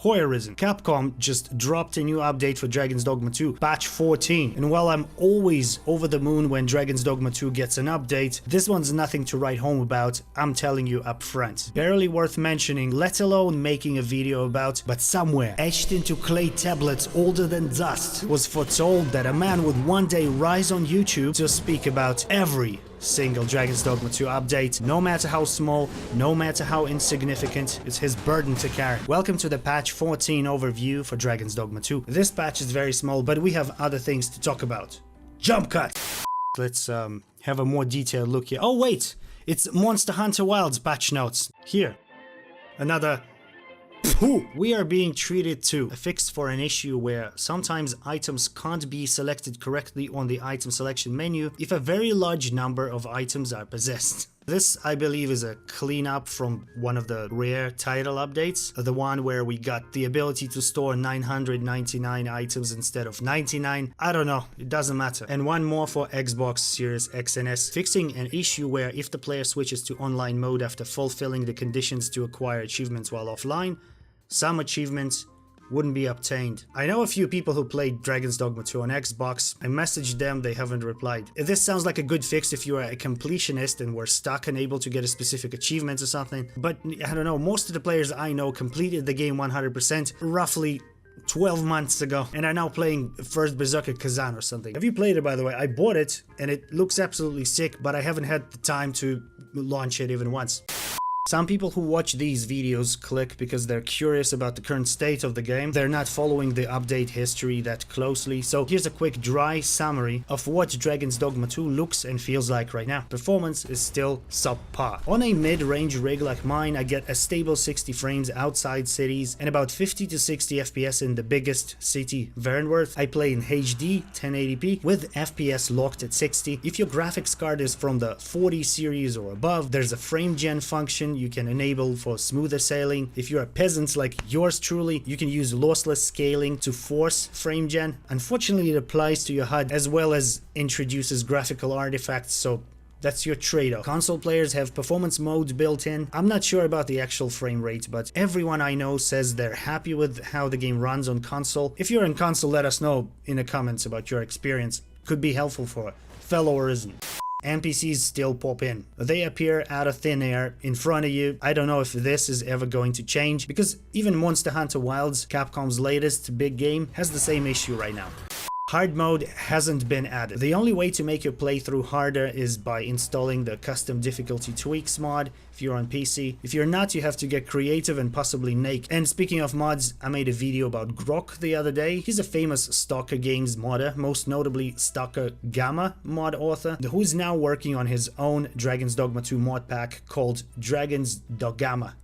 Hoi Arisen, Capcom just dropped a new update for Dragon's Dogma 2, patch 14, and while I'm always over the moon when Dragon's Dogma 2 gets an update, this one's nothing to write home about, I'm telling you up front. Barely worth mentioning, let alone making a video about, but somewhere, etched into clay tablets older than dust, was foretold that a man would one day rise on YouTube to speak about every single Dragon's Dogma 2 update, no matter how small, no matter how insignificant, it's his burden to carry. Welcome to the patch 14 overview for Dragon's Dogma 2. This patch is very small, but we have other things to talk about. Jump cut! Let's have a more detailed look here. Oh wait, it's Monster Hunter Wilds patch notes. Here, another we are being treated to a fix for an issue where sometimes items can't be selected correctly on the item selection menu if a very large number of items are possessed. This, I believe, is a cleanup from one of the rare title updates, the one where we got the ability to store 999 items instead of 99. I don't know, it doesn't matter. And one more for Xbox Series X and S, fixing an issue where if the player switches to online mode after fulfilling the conditions to acquire achievements while offline, some achievements wouldn't be obtained. I know a few people who played Dragon's Dogma 2 on Xbox. I messaged them, they haven't replied. This sounds like a good fix if you are a completionist and were stuck unable to get a specific achievement or something, but I don't know, most of the players I know completed the game 100% roughly 12 months ago and are now playing First Berserker Kazan or something. Have you played it, by the way? I bought it and it looks absolutely sick, but I haven't had the time to launch it even once. Some people who watch these videos click because they're curious about the current state of the game. They're not following the update history that closely, so here's a quick dry summary of what Dragon's Dogma 2 looks and feels like right now. Performance is still subpar. On a mid-range rig like mine, I get a stable 60 frames outside cities and about 50 to 60 FPS in the biggest city, Vernworth. I play in HD 1080p with FPS locked at 60. If your graphics card is from the 40 series or above, there's a frame gen function you can enable for smoother sailing. If you're a peasant like yours truly, you can use lossless scaling to force frame gen. Unfortunately, it applies to your HUD as well as introduces graphical artifacts, so that's your trade-off. Console players have performance mode built in. I'm not sure about the actual frame rate, but everyone I know says they're happy with how the game runs on console. If you're in console, let us know in the comments about your experience. Could be helpful for fellow Arisen. NPCs still pop in. They appear out of thin air in front of you. I don't know if this is ever going to change, because even Monster Hunter Wilds, Capcom's latest big game, has the same issue right now. Hard mode hasn't been added. The only way to make your playthrough harder is by installing the custom difficulty tweaks mod if you're on PC. If you're not, you have to get creative and possibly naked. And speaking of mods, I made a video about Grok the other day. He's a famous Stalker Games modder, most notably Stalker Gamma mod author, who's now working on his own Dragon's Dogma 2 mod pack called Dragon's Dogma.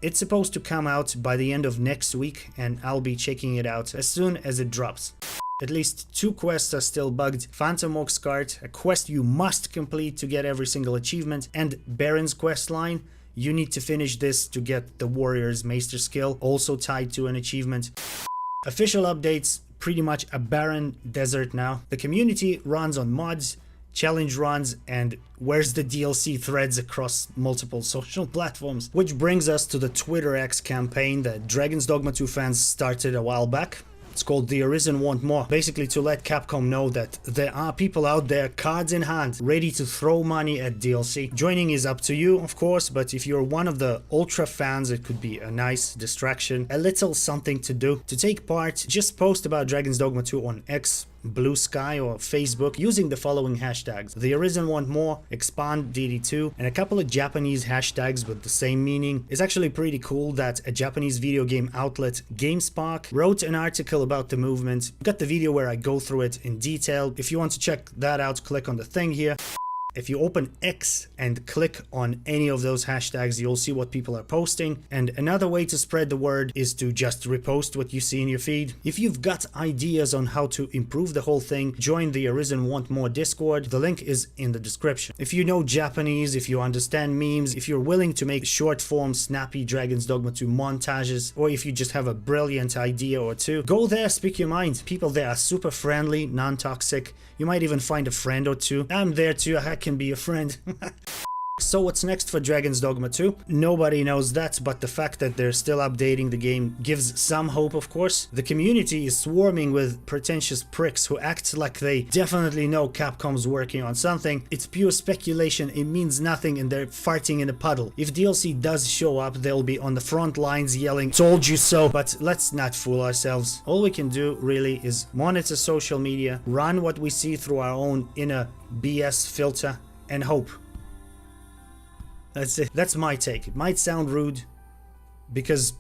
It's supposed to come out by the end of next week, and I'll be checking it out as soon as it drops. At least 2 quests are still bugged: Phantom Ox Cart, a quest you must complete to get every single achievement, and Baron's quest line. You need to finish this to get the Warrior's Maester skill, also tied to an achievement. Official updates, pretty much a barren desert now. The community runs on mods, challenge runs, and where's the DLC threads across multiple social platforms. Which brings us to the Twitter X campaign that Dragon's Dogma 2 fans started a while back. It's called the Arisen Want More, basically to let Capcom know that there are people out there, cards in hand, ready to throw money at DLC. Joining is up to you, of course, but if you're one of the ultra fans, it could be a nice distraction, a little something to do. To take part, just post about Dragon's Dogma 2 on X, Blue Sky, or Facebook using the following hashtags: The Arisen Want More, Expand DD2, and a couple of Japanese hashtags with the same meaning. It's actually pretty cool that a Japanese video game outlet, GameSpark, wrote an article about the movement. Got the video where I go through it in detail. If you want to check that out, click on the thing here. If you open X and click on any of those hashtags, you'll see what people are posting. And another way to spread the word is to just repost what you see in your feed. If you've got ideas on how to improve the whole thing, join the Arisen Want More Discord. The link is in the description. If you know Japanese, if you understand memes, if you're willing to make short form snappy Dragon's Dogma 2 montages, or if you just have a brilliant idea or two, go there, speak your mind. People there are super friendly, non-toxic. You might even find a friend or two. I'm there too, I can be a friend. So what's next for Dragon's Dogma 2? Nobody knows that, but the fact that they're still updating the game gives some hope, of course. The community is swarming with pretentious pricks who act like they definitely know Capcom's working on something. It's pure speculation, it means nothing, and they're farting in a puddle. If DLC does show up, they'll be on the front lines yelling, "Told you so!" But let's not fool ourselves. All we can do really is monitor social media, run what we see through our own inner BS filter, and hope. That's it. That's my take. It might sound rude, because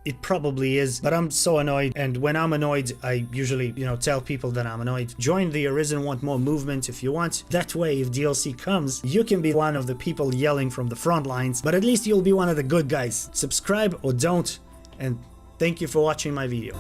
it probably is, but I'm so annoyed, and when I'm annoyed, I usually, tell people that I'm annoyed. Join the Arisen Want More movement if you want. That way, if DLC comes, you can be one of the people yelling from the front lines, but at least you'll be one of the good guys. Subscribe or don't, and thank you for watching my video.